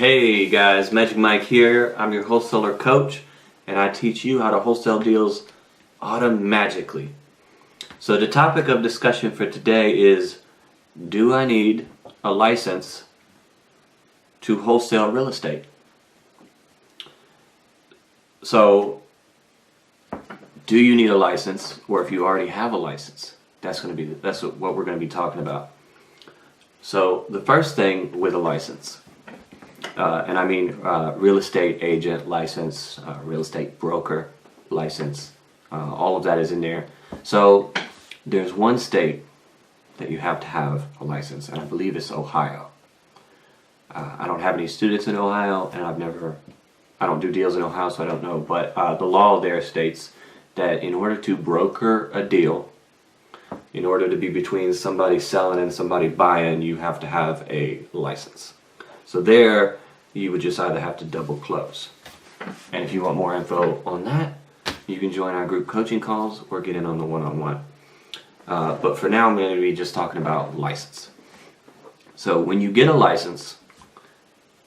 Hey guys, Magic Mike here. I'm your wholesaler coach, and I teach you how to wholesale deals automagically. So the topic of discussion for today is, do I need a license to wholesale real estate? So, do you need a license, or if you already have a license? That's what we're going to be talking about. So the first thing with a license, and I mean real estate agent license, real estate broker license, all of that is in there. So there's one state that you have to have a license, and I believe it's Ohio. I don't have any students in Ohio, and I don't do deals in Ohio, so I don't know, but the law there states that in order to broker a deal, in order to be between somebody selling and somebody buying, you have to have a license. So there, you would just either have to double close. And if you want more info on that, you can join our group coaching calls or get in on the one-on-one. But for now, I'm going to be just talking about license. So when you get a license,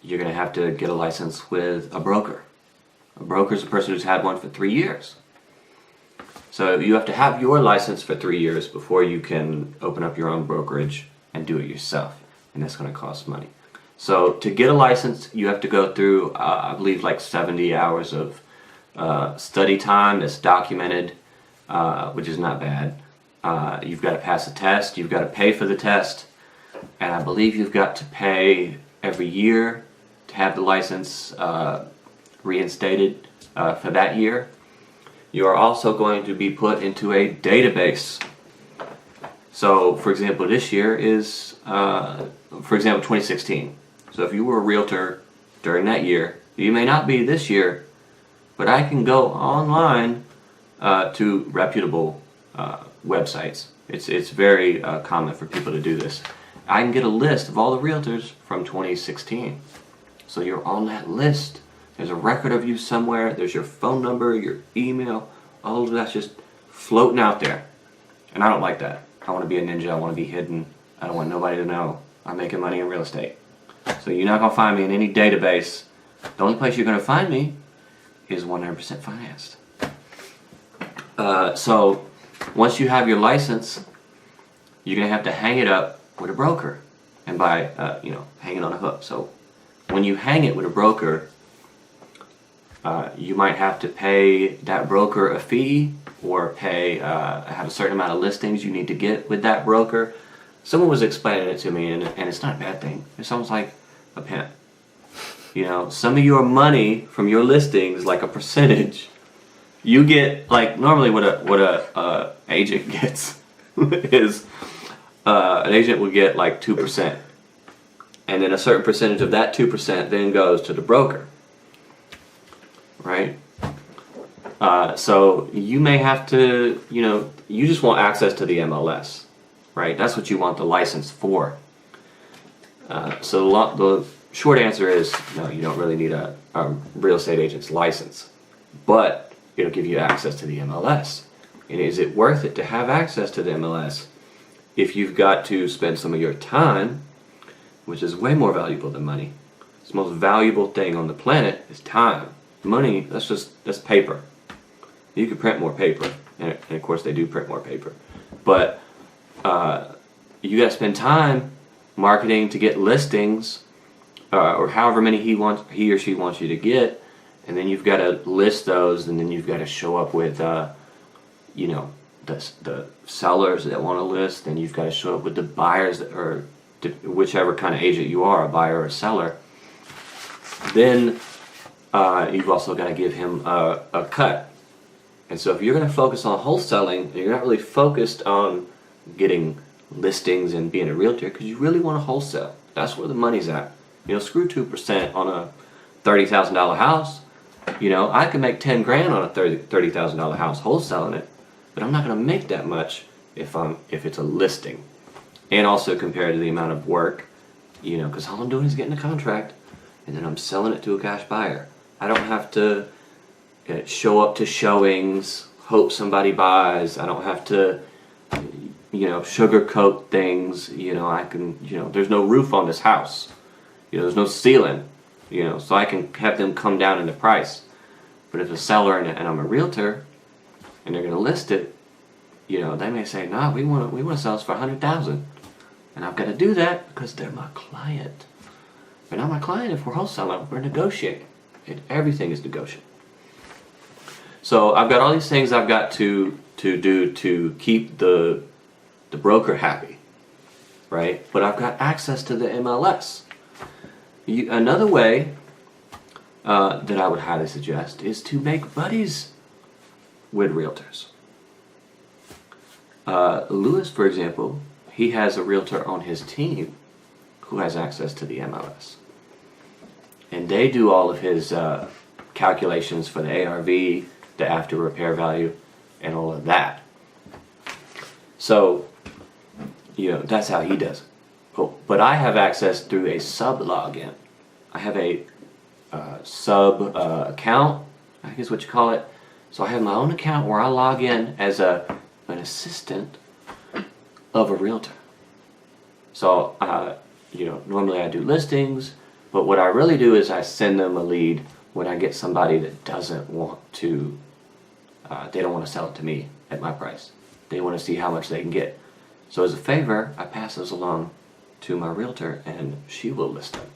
you're going to have to get a license with a broker. A broker is a person who's had one for 3 years. So you have to have your license for 3 years before you can open up your own brokerage and do it yourself. And that's going to cost money. So to get a license, you have to go through, I believe, like 70 hours of study time that's documented, which is not bad. You've got to pass a test. You've got to pay for the test. And I believe you've got to pay every year to have the license reinstated for that year. You are also going to be put into a database. So, for example, this year is, for example, 2016. So if you were a realtor during that year, you may not be this year, but I can go online to reputable websites. It's very common for people to do this. I can get a list of all the realtors from 2016. So you're on that list. There's a record of you somewhere. There's your phone number, your email. All of that's just floating out there. And I don't like that. I want to be a ninja. I want to be hidden. I don't want nobody to know I'm making money in real estate. So you're not going to find me in any database. The only place you're going to find me is 100% financed. So once you have your license, you're going to have to hang it up with a broker. And by, hang it on a hook. So when you hang it with a broker, you might have to pay that broker a fee, or have a certain amount of listings you need to get with that broker. Someone was explaining it to me, and it's not a bad thing. It's almost like a pimp. You know, some of your money from your listings, like a percentage, you get, like normally what a agent gets is an agent will get like 2%, and then a certain percentage of that 2% then goes to the broker. Right? So you may have to, you just want access to the MLS, right? That's what you want the license for. So the short answer is, no, you don't really need a real estate agent's license, but it'll give you access to the MLS. And is it worth it to have access to the MLS if you've got to spend some of your time, which is way more valuable than money? It's the most valuable thing on the planet is time. Money, that's paper. You can print more paper, and of course they do print more paper. But you got to spend time marketing to get listings, or however many he or she wants you to get, and then you've got to list those, and then you've got to show up with, the sellers that want to list, and you've got to show up with the buyers, or whichever kind of agent you are, a buyer or a seller. Then you've also got to give him a cut. And so if you're going to focus on wholesaling, and you're not really focused on getting listings and being a realtor, because you really want to wholesale. That's where the money's at. Screw 2% on a $30,000 house. I can make 10 grand on a $30,000 house wholesaling it, but I'm not going to make that much if it's a listing. And also compared to the amount of work, because all I'm doing is getting a contract, and then I'm selling it to a cash buyer. I don't have to show up to showings, hope somebody buys. I don't have to, sugarcoat things. I can, there's no roof on this house. There's no ceiling. so I can have them come down in the price. But if a seller and I'm a realtor, and they're going to list it, they may say, "No, we want to sell this for $100,000," and I've got to do that because they're my client. They're not my client if we're wholesaling. We're negotiating, and everything is negotiable. So I've got all these things I've got to do to keep the broker happy, right? But I've got access to the MLS. Another way that I would highly suggest is to make buddies with realtors. Lewis, for example, he has a realtor on his team who has access to the MLS. And they do all of his calculations for the ARV, the after repair value, and all of that. So, that's how he does it. Cool. But I have access through a sub login. I have a sub account, I guess what you call it. So I have my own account where I log in as an assistant of a realtor. So, normally I do listings, but what I really do is I send them a lead when I get somebody that doesn't want to, they don't want to sell it to me at my price. They want to see how much they can get. So as a favor, I pass those along to my realtor and she will list them.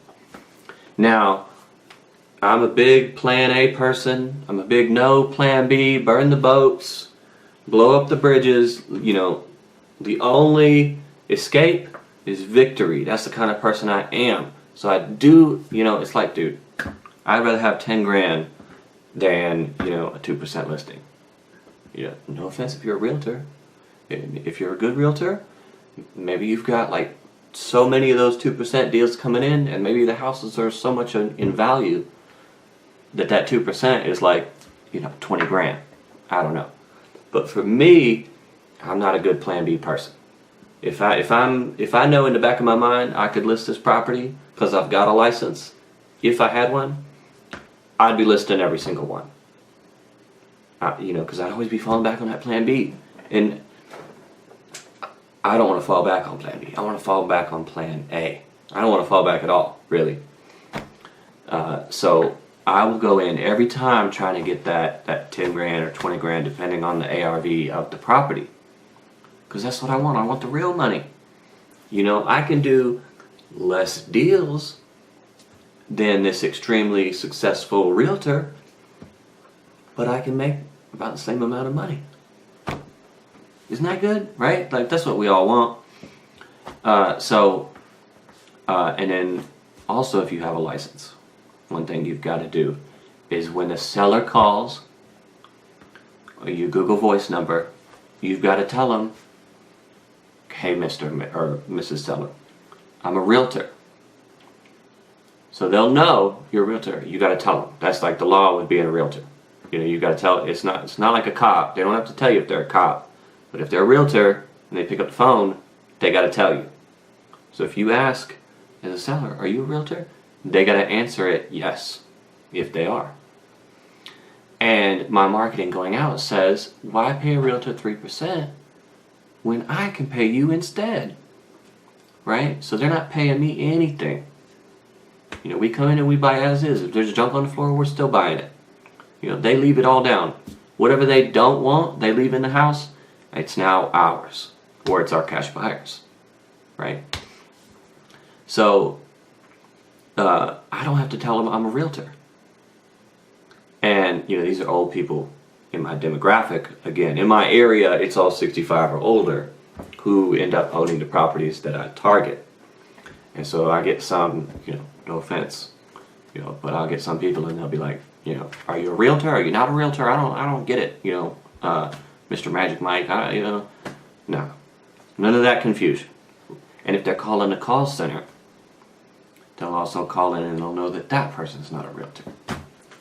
Now, I'm a big plan A person. I'm a big no plan B, burn the boats, blow up the bridges. The only escape is victory. That's the kind of person I am. So I do, it's like, dude, I'd rather have 10 grand than, a 2% listing. No offense if you're a realtor. If you're a good realtor, maybe you've got like so many of those 2% deals coming in, and maybe the houses are so much in value that 2% is like, 20 grand. I don't know. But for me, I'm not a good plan B person. If I know in the back of my mind I could list this property because I've got a license, if I had one, I'd be listing every single one. Because I'd always be falling back on that plan B. And I don't want to fall back on plan B. I want to fall back on plan A. I don't want to fall back at all, really. So I will go in every time trying to get that 10 grand or 20 grand, depending on the ARV of the property. Because that's what I want. I want the real money. I can do less deals than this extremely successful realtor, but I can make about the same amount of money. Isn't that good, right? Like, that's what we all want. And then also, if you have a license, one thing you've got to do is when the seller calls or you Google voice number, you've got to tell them, "Hey, Mr. or Mrs. Seller, I'm a realtor." So they'll know you're a realtor. You got to tell them. That's like the law with being a realtor. You got to tell. It's not like a cop. They don't have to tell you if they're a cop. But if they're a realtor and they pick up the phone, they got to tell you. So if you ask as a seller, "Are you a realtor?" they got to answer it yes, if they are. And my marketing going out says, "Why pay a realtor 3% when I can pay you instead?" Right? So they're not paying me anything. We come in and we buy as is. If there's junk on the floor, we're still buying it. They leave it all down. Whatever they don't want, they leave in the house. It's now ours, or it's our cash buyers, right? So I don't have to tell them I'm a realtor. And these are old people in my demographic. Again, in my area, it's all 65 or older who end up owning the properties that I target. And so I get some, no offense, but I'll get some people and they'll be like, "Are you a realtor? Are you not a realtor? I don't get it. Mr. Magic Mike, no, none of that confusion." And if they're calling the call center, they'll also call in and they'll know that person's not a realtor,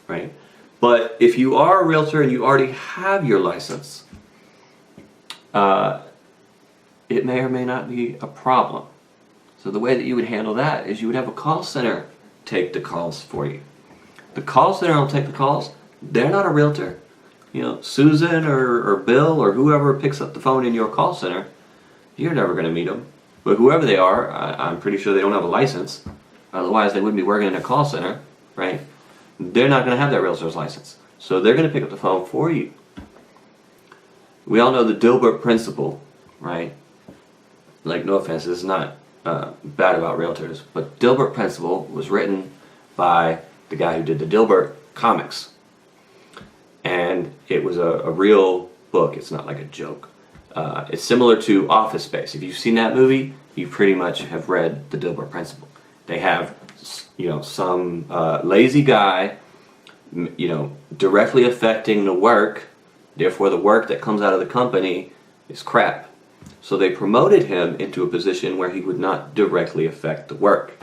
right? But if you are a realtor and you already have your license, it may or may not be a problem. So the way that you would handle that is you would have a call center take the calls for you. The call center will take the calls. They're not a realtor. Susan or Bill or whoever picks up the phone in your call center, you're never going to meet them. But whoever they are, I'm pretty sure they don't have a license. Otherwise, they wouldn't be working in a call center. right? They're not going to have that realtor's license. So they're going to pick up the phone for you. We all know the Dilbert principle, right? Like, no offense, this is not bad about realtors, but Dilbert principle was written by the guy who did the Dilbert comics. And it was a real book. It's not like a joke. It's similar to Office Space. If you've seen that movie, you pretty much have read the Dilbert principle. They have, some lazy guy, directly affecting the work. Therefore, the work that comes out of the company is crap. So they promoted him into a position where he would not directly affect the work.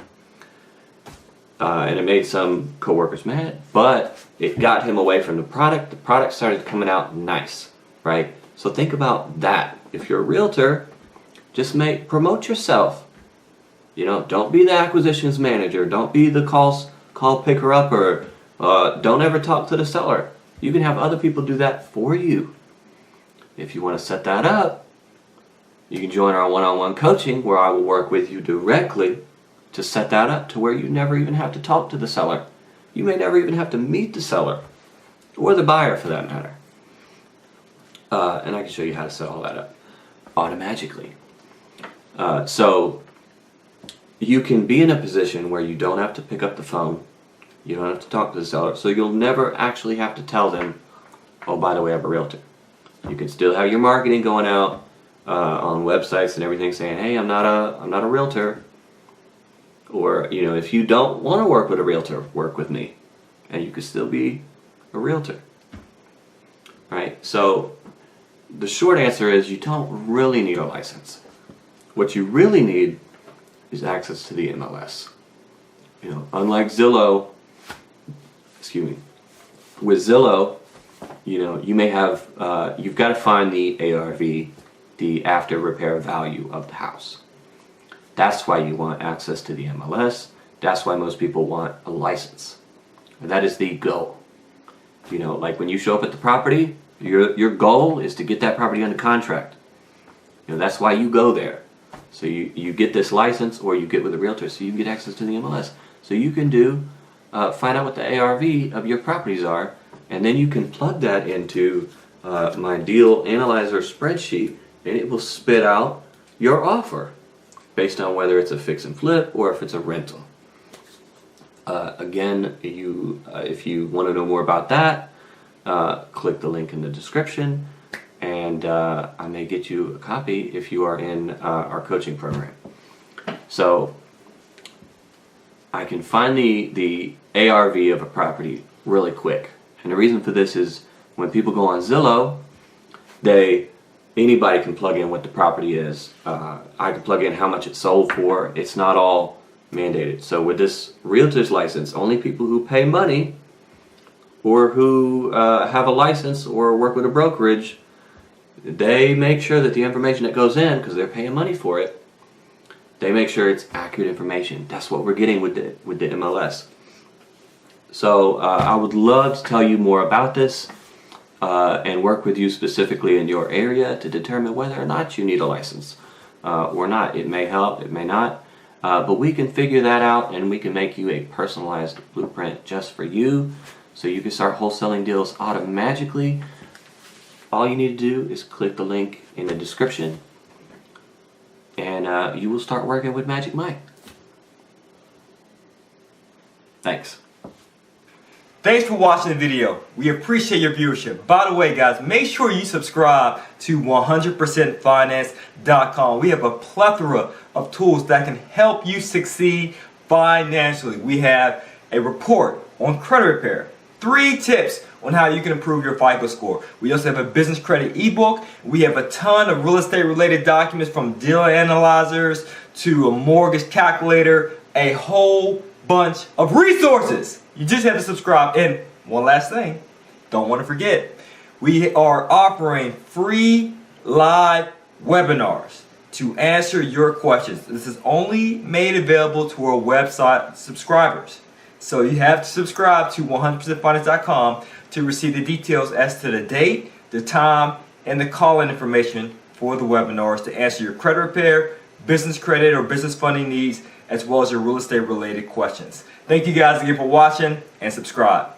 And it made some coworkers mad, but it got him away from the product. The product started coming out nice, right? So think about that. If you're a realtor, just promote yourself. Don't be the acquisitions manager. Don't be the call picker upper. Don't ever talk to the seller. You can have other people do that for you. If you want to set that up, you can join our one-on-one coaching where I will work with you directly to set that up to where you never even have to talk to the seller. You may never even have to meet the seller or the buyer for that matter. And I can show you how to set all that up automatically. So you can be in a position where you don't have to pick up the phone. You don't have to talk to the seller. So you'll never actually have to tell them, oh, by the way, I'm a realtor. You can still have your marketing going out on websites and everything saying, hey, I'm not a realtor. Or, if you don't want to work with a realtor, work with me. And you could still be a realtor. Right? So the short answer is you don't really need a license. What you really need is access to the MLS. Unlike Zillow, with Zillow, you may have, you've got to find the ARV, the after repair value of the house. That's why you want access to the MLS. That's why most people want a license. And that is the goal. Like when you show up at the property, your goal is to get that property under contract. That's why you go there. So you get this license, or you get with a realtor so you can get access to the MLS. So you can find out what the ARV of your properties are, and then you can plug that into my deal analyzer spreadsheet, and it will spit out your offer based on whether it's a fix and flip or if it's a rental. Again, if you want to know more about that, click the link in the description, and I may get you a copy if you are in our coaching program. So I can find the ARV of a property really quick. And the reason for this is when people go on Zillow, anybody can plug in what the property is. I can plug in how much it sold for. It's not all mandated. So with this realtor's license, only people who pay money or who have a license or work with a brokerage, they make sure that the information that goes in, because they're paying money for it, they make sure it's accurate information. That's what we're getting with the MLS. So I would love to tell you more about this and work with you specifically in your area to determine whether or not you need a license or not. It may help, it may not, but we can figure that out, and we can make you a personalized blueprint just for you, so you can start wholesaling deals automatically. All you need to do is click the link in the description, and you will start working with Magic Mike. Thanks. Thanks for watching the video. We appreciate your viewership. By the way, guys, make sure you subscribe to 100percentfinance.com. We have a plethora of tools that can help you succeed financially. We have a report on credit repair, 3 tips on how you can improve your FICO score. We also have a business credit ebook. We have a ton of real estate related documents, from deal analyzers to a mortgage calculator, a whole bunch of resources. You just have to subscribe. And one last thing, don't want to forget, we are offering free live webinars to answer your questions. This is only made available to our website subscribers. So you have to subscribe to 100percentfinance.com to receive the details as to the date, the time, and the call-in information for the webinars to answer your credit repair, business credit or business funding needs, as well as your real estate related questions. Thank you guys again for watching, and subscribe.